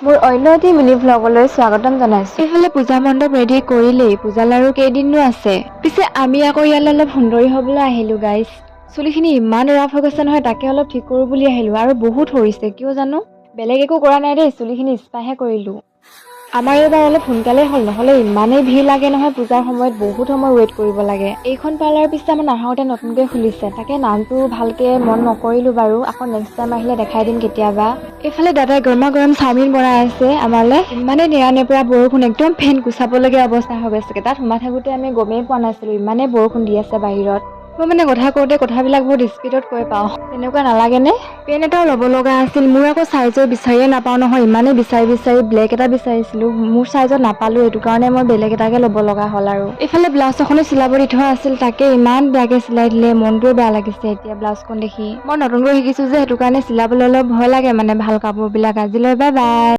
মোৰ অন্য এটি মিনি ভ্লগলৈ স্বাগতম জনাইছো। এইফালে পূজা মণ্ডপ ৰেডি কৰিলেই, পূজালে আৰু কেইদিননো আছে। পিছে আমি আকৌ ইয়ালৈ অলপ সুন্দৰী হবলৈ আহিলো গাইজ। চুলিখিনি ইমান ৰাফ হৈ গৈছে নহয়, তাকে অলপ ঠিক কৰো বুলি আহিলো। আৰু বহুত সৰিছে, কিয় জানো। বেলেগ একো কৰা নাই দেই, চুলিখিনি স্পাহে কৰিলো। আমাৰ এইবাৰ অলপ সোনকালে হ'ল, নহলে ইমানেই ভিৰ লাগে নহয় পূজাৰ সময়ত, বহুত সময় ৱেইট কৰিব লাগে। এইখন পাৰ্লাৰ পিছে আমাৰ নাহৰতে নতুনকৈ খুলিছে, তাকে নামটো ভালকে মন নকৰিলো বাৰু। আকৌ নেক্সট টাইম আহিলে দেখাই দিম কেতিয়াবা। এইফালে দাদাই গৰমা গৰম চাওমিন বনাই আছে আমালে। ইমানে নেৰা-নেপেৰা বৰষুণ, একদম ফেন গুচাবলগীয়া অৱস্থা হৈ গৈছে। তাত সোমাই থাকোতে আমি গমেই পোৱা নাছিলো ইমানে বৰষুণ দি আছে বাহিৰত। মই মানে কথা কওঁতে কথাবিলাক বহুত স্পীডত কৈ পাওঁ, তেনেকুৱা নালাগে নে? পেন এটাও ল'ব লগা আছিল, মোৰ আকৌ চাইজৰ বিচাৰিয়ে নাপাওঁ নহয়। ইমানে বিচাৰি ব্লেক এটা বিচাৰিছিলো, মোৰ চাইজত নাপালো, এইটো কাৰণে মই বেলেগ এটাকে ল'ব লগা হ'ল আৰু। এইফালে ব্লাউজ এখনো চিলাব দি থোৱা আছিল, তাকে ইমান বেয়াকে চিলাই দিলে, মনটোৱে বেয়া লাগিছে এতিয়া ব্লাউজখন দেখি। মই নতুনকৈ শিকিছো যে, সেইটো কাৰণে চিলাবলৈ অলপ ভয় লাগে মানে ভাল কাপোৰ বিলাক। আজিলৈ বাই বাই।